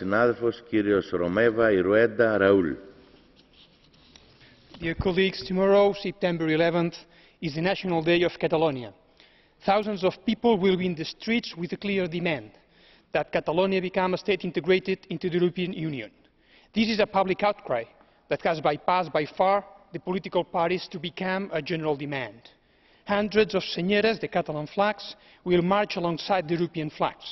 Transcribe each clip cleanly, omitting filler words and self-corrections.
συνάδελφος κύριος Romeva Irueda Raul. Dear colleagues, tomorrow, September 11th, is the National Day of Catalonia. Thousands of people will be in the streets with a clear demand that Catalonia become a state integrated into the European Union. This is a public outcry that has bypassed by far the political parties to become a general demand. Hundreds of senyeres, the Catalan flags, will march alongside the European flags.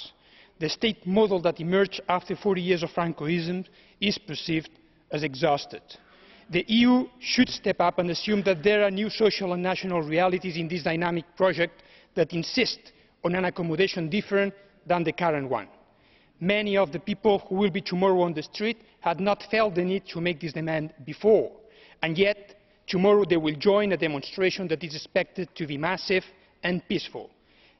The state model that emerged after 40 years of Francoism is perceived as exhausted. The EU should step up and assume that there are new social and national realities in this dynamic project that insist on an accommodation different than the current one. Many of the people who will be tomorrow on the street had not felt the need to make this demand before, and yet tomorrow they will join a demonstration that is expected to be massive and peaceful.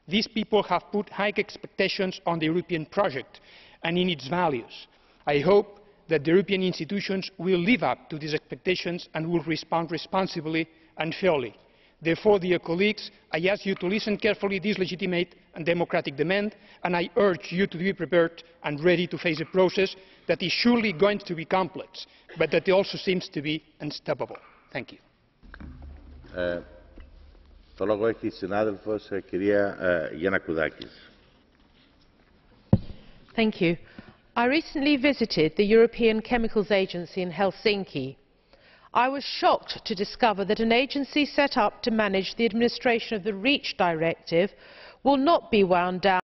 These people have put high expectations on the European project and in its values. I hope that the European institutions will live up to these expectations and will respond responsibly and fairly. Therefore, dear colleagues, I ask you to listen carefully to this legitimate and democratic demand, and I urge you to be prepared and ready to face a process that is surely going to be complex, but that also seems to be unstoppable. Thank you. Το λόγο έχει η συνάδελφος κυρία Γιαννακουδάκης. Thank you. I recently visited the European Chemicals Agency in Helsinki. I was shocked to discover that an agency set up to manage the administration of the REACH directive will not be wound down